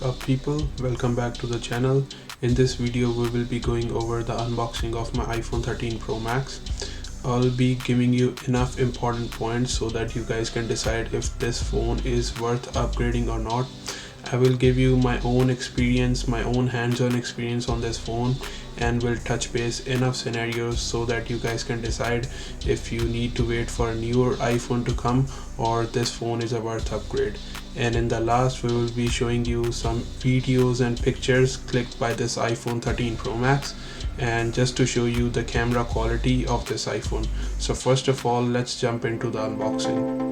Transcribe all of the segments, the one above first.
What's up people, welcome back to the channel. In this video we will be going over the unboxing of my iPhone 13 Pro Max. I'll be giving you enough important points so that you guys can decide if this phone is worth upgrading or not. I will give you my own experience, my own hands-on experience on this phone, and will touch base enough scenarios so that you guys can decide if you need to wait for a newer iPhone to come or this phone is a worth upgrade. And in the last we will be showing you some videos and pictures clicked by this iPhone 13 Pro Max, and just to show you the camera quality of this iPhone. So first of all, let's jump into the unboxing.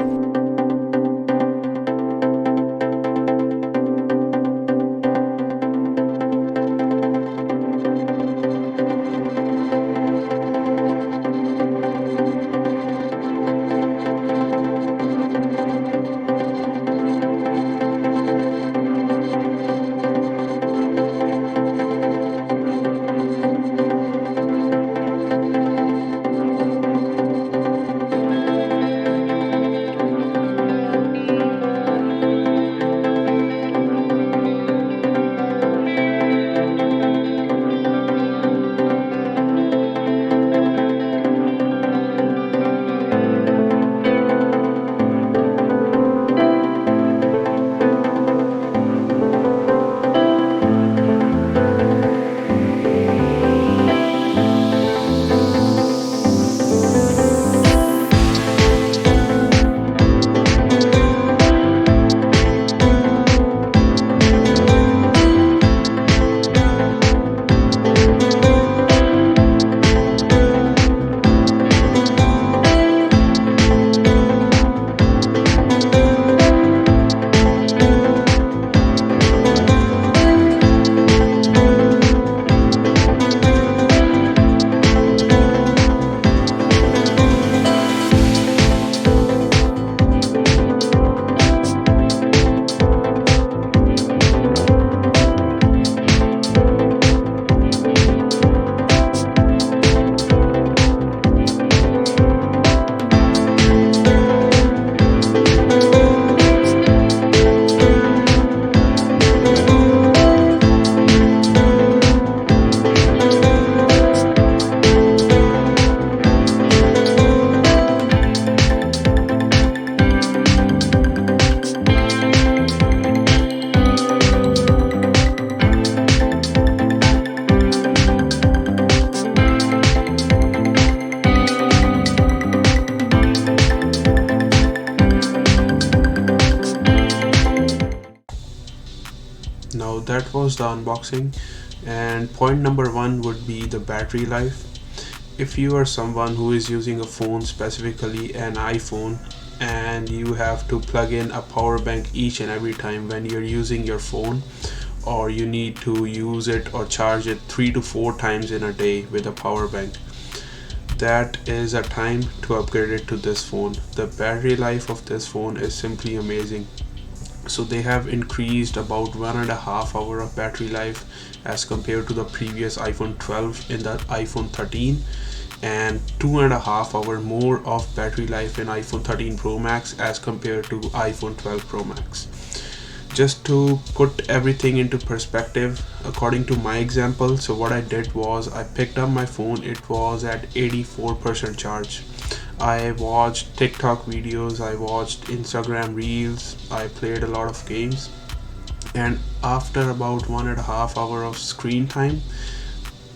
Now that was the unboxing, and point number one would be the battery life. If you are someone who is using a phone, specifically an iPhone, and you have to plug in a power bank each and every time when you're using your phone, or you need to use it or charge it 3 to 4 times in a day with a power bank, that is a time to upgrade it to this phone. The battery life of this phone is simply amazing. So they have increased about 1.5 hours of battery life as compared to the previous iPhone 12 in the iPhone 13, and 2.5 hours more of battery life in iPhone 13 Pro Max as compared to iPhone 12 Pro Max. Just to put everything into perspective, according to my example, so what I did was I picked up my phone, it was at 84% charge. I watched TikTok videos, I watched Instagram reels, I played a lot of games, and after about 1.5 hours of screen time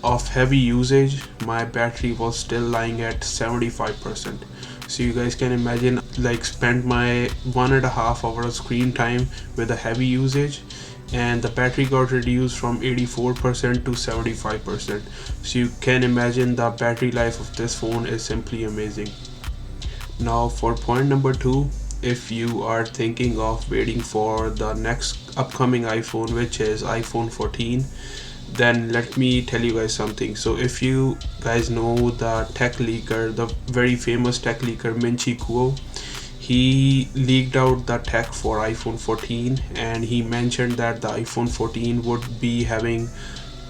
of heavy usage, my battery was still lying at 75%. So you guys can imagine, like, spent my 1.5 hours of screen time with a heavy usage, and the battery got reduced from 84% to 75%. So you can imagine the battery life of this phone is simply amazing. Now for point number two, if you are thinking of waiting for the next upcoming iPhone, which is iPhone 14, then let me tell you guys something. So if you guys know the tech leaker, the very famous tech leaker Minchi Kuo, he leaked out the tech for iPhone 14, and he mentioned that the iPhone 14 would be having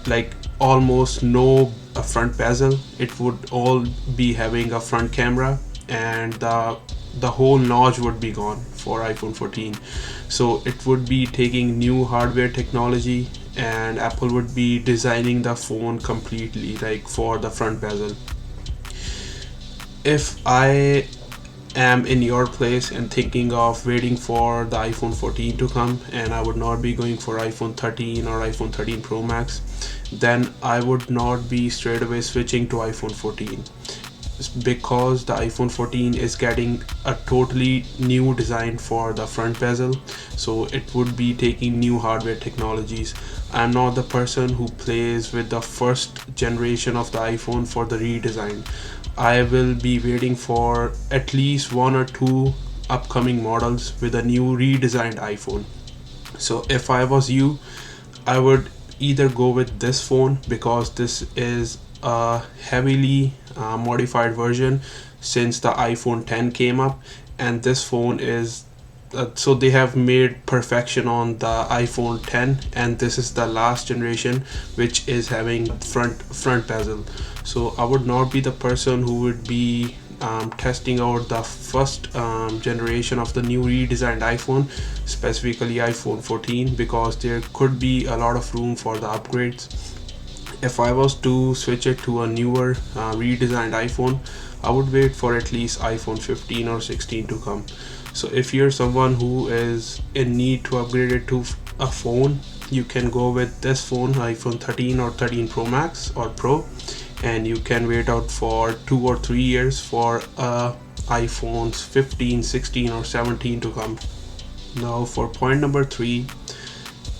like almost no front bezel. It would all be having a front camera, and the the whole notch would be gone for iPhone 14. So it would be taking new hardware technology, and Apple would be designing the phone completely, like for the front bezel. If I am in your place and thinking of waiting for the iPhone 14 to come, and I would not be going for iPhone 13 or iPhone 13 Pro Max, then I would not be straight away switching to iPhone 14, because the iPhone 14 is getting a totally new design for the front bezel. So it would be taking new hardware technologies. I'm not the person who plays with the first generation of the iPhone for the redesign. I will be waiting for at least one or two upcoming models with a new redesigned iPhone. So if I was you, I would either go with this phone, because this is a heavily modified version since the iPhone 10 came up, and this phone is so they have made perfection on the iPhone 10, and this is the last generation which is having front bezel. So I would not be the person who would be testing out the first generation of the new redesigned iPhone, specifically iPhone 14, because there could be a lot of room for the upgrades. If I was to switch it to a newer redesigned iPhone, I would wait for at least iPhone 15 or 16 to come. So if you're someone who is in need to upgrade it to a phone, you can go with this phone, iPhone 13 or 13 Pro Max or Pro, and you can wait out for 2 or 3 years for iPhones 15, 16 or 17 to come. Now for point number 3,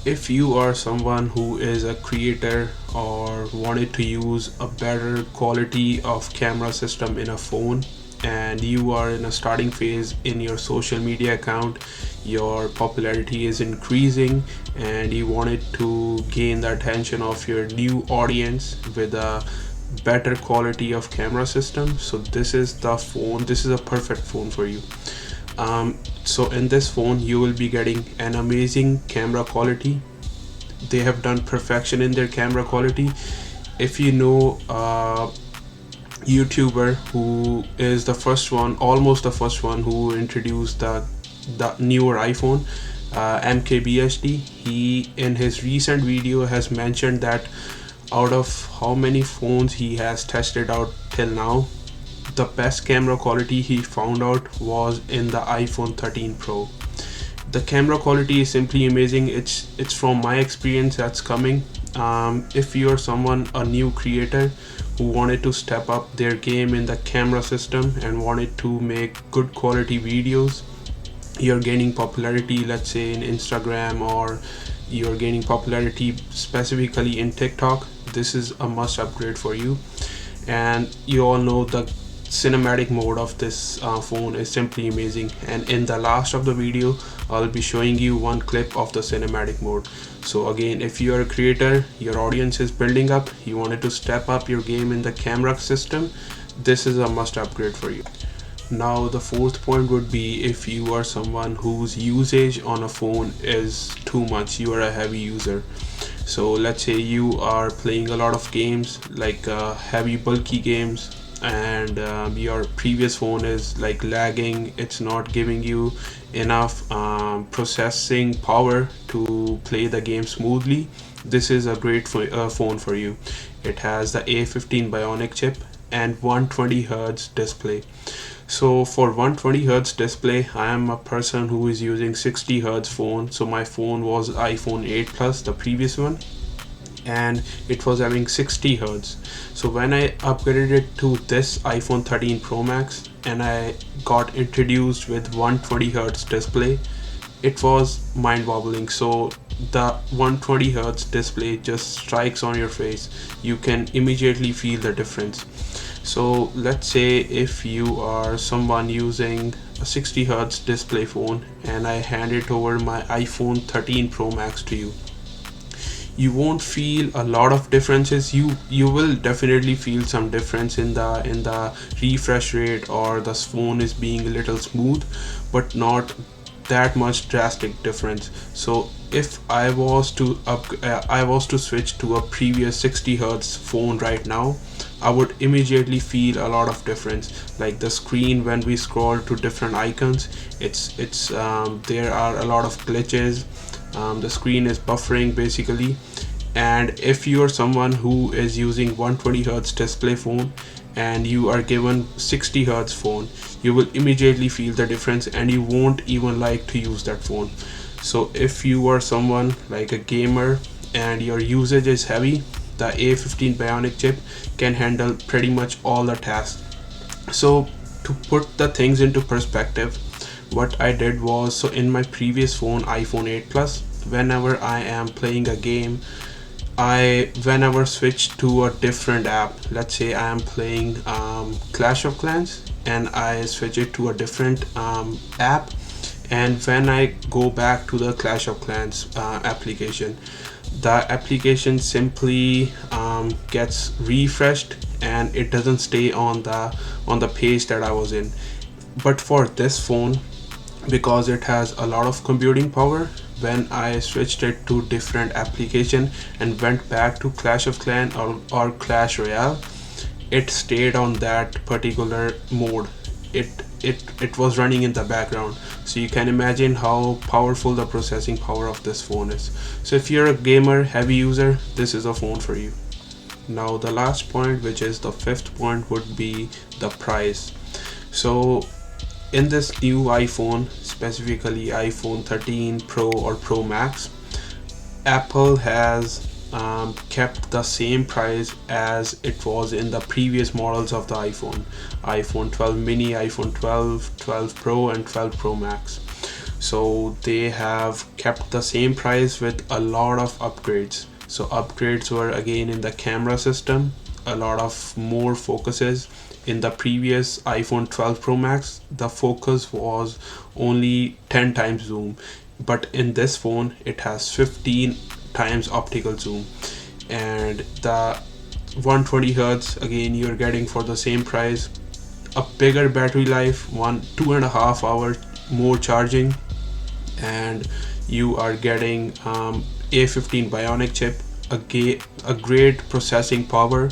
if you are someone who is a creator or wanted to use a better quality of camera system in a phone, and you are in a starting phase in your social media account, your popularity is increasing, and you wanted to gain the attention of your new audience with a better quality of camera system, so this is the phone, this is a perfect phone for you. So in this phone you will be getting an amazing camera quality. They have done perfection in their camera quality. If you know YouTuber who is the first one, almost the first one, who introduced the newer iPhone, MKBHD, he in his recent video has mentioned that out of how many phones he has tested out till now, the best camera quality he found out was in the iPhone 13 Pro. The camera quality is simply amazing. It's from my experience that's coming. If you're someone, a new creator who wanted to step up their game in the camera system and wanted to make good quality videos, you're gaining popularity, let's say in Instagram, or you're gaining popularity specifically in TikTok, this is a must upgrade for you. And you all know the cinematic mode of this phone is simply amazing, and in the last of the video I'll be showing you one clip of the cinematic mode. So again, if you are a creator, your audience is building up, you wanted to step up your game in the camera system, this is a must upgrade for you. Now the fourth point would be, if you are someone whose usage on a phone is too much, you are a heavy user. So let's say you are playing a lot of games, like heavy bulky games, and your previous phone is like lagging, it's not giving you enough processing power to play the game smoothly. This is a great phone for you. It has the A15 Bionic chip and 120Hz display. So for 120Hz display, I am a person who is using 60Hz phone. So my phone was iPhone 8 Plus, the previous one, and it was having 60Hz. So when I upgraded it to this iPhone 13 Pro Max and I got introduced with 120Hz display, it was mind-boggling. So the 120Hz display just strikes on your face, you can immediately feel the difference. So let's say if you are someone using a 60Hz display phone and I hand it over my iPhone 13 Pro Max to you, you won't feel a lot of differences. You will definitely feel some difference in the refresh rate, or the phone is being a little smooth, but not that much drastic difference. So if I was to switch to a previous 60 hertz phone right now, I would immediately feel a lot of difference. Like the screen, when we scroll to different icons, it's there are a lot of glitches. The screen is buffering basically. And if you are someone who is using 120 hertz display phone and you are given 60 hertz phone, you will immediately feel the difference and you won't even like to use that phone. So if you are someone like a gamer and your usage is heavy, the A15 Bionic chip can handle pretty much all the tasks. So to put the things into perspective, what I did was, so in my previous phone, iPhone 8 Plus, whenever I am playing a game, I whenever switch to a different app, let's say I am playing Clash of Clans and I switch it to a different app, and when I go back to the Clash of Clans application, the application simply gets refreshed and it doesn't stay on the page that I was in. But for this phone, because it has a lot of computing power, when I switched it to different application and went back to Clash of Clan or Clash Royale, it stayed on that particular mode. It was running in the background, so you can imagine how powerful the processing power of this phone is. So if you're a gamer heavy user, this is a phone for you. Now the last point, which is the fifth point, would be the price. So in this new iPhone, specifically iPhone 13 Pro or Pro Max, Apple has kept the same price as it was in the previous models of the iPhone 12 mini, iPhone 12, 12 Pro and 12 Pro Max. So they have kept the same price with a lot of upgrades. So upgrades were again in the camera system, a lot of more focuses. In the previous iPhone 12 Pro Max, the focus was only 10 times zoom, but in this phone it has 15 times optical zoom. And the 120 hertz, again you're getting for the same price, a bigger battery life, 2.5 hours more charging, and you are getting A15 Bionic chip, a great processing power,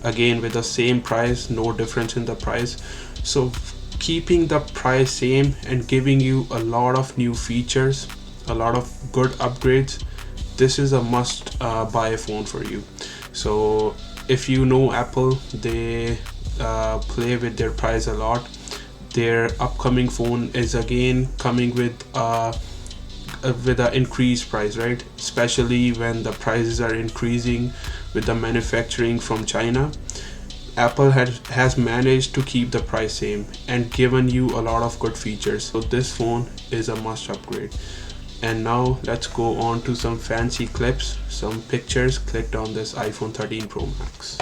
again with the same price, no difference in the price. So keeping the price same and giving you a lot of new features, a lot of good upgrades, this is a must buy phone for you. So if you know Apple, they play with their price a lot. Their upcoming phone is again coming with an increased price, right? Especially when the prices are increasing with the manufacturing from China. Apple has managed to keep the price same and given you a lot of good features. So this phone is a must upgrade. And now let's go on to some fancy clips, some pictures clicked on this iPhone 13 Pro Max.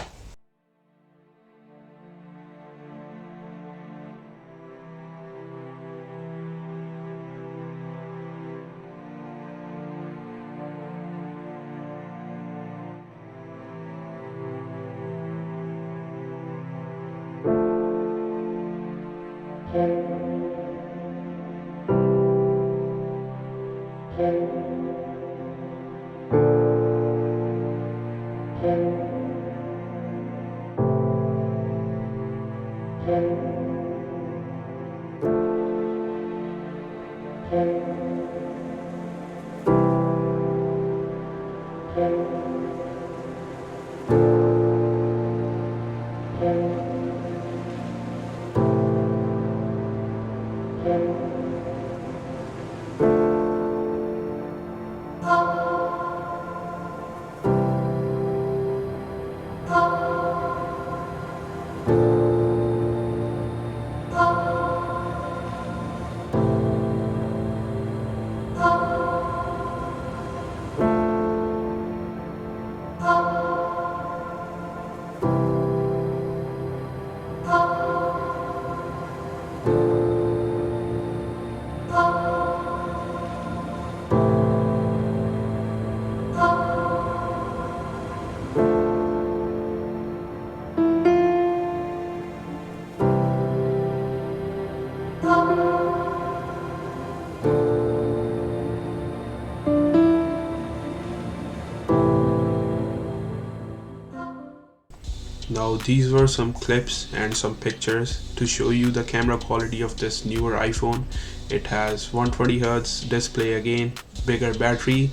Now these were some clips and some pictures to show you the camera quality of this newer iPhone. It has 120Hz display again, bigger battery,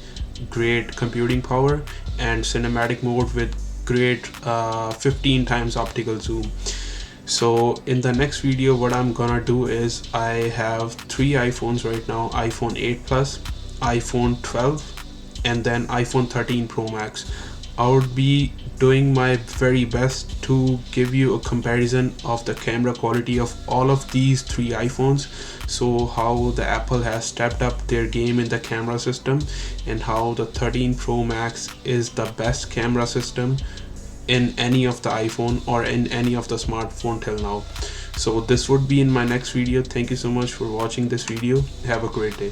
great computing power, and cinematic mode with great 15 times optical zoom. So in the next video what I'm gonna do is, I have three iPhones right now: iPhone 8 Plus, iPhone 12, and then iPhone 13 Pro Max. I would be doing my very best to give you a comparison of the camera quality of all of these three iPhones. So how the Apple has stepped up their game in the camera system, and how the 13 Pro Max is the best camera system in any of the iPhone or in any of the smartphone till now. So this would be in my next video. Thank you so much for watching this video. Have a great day.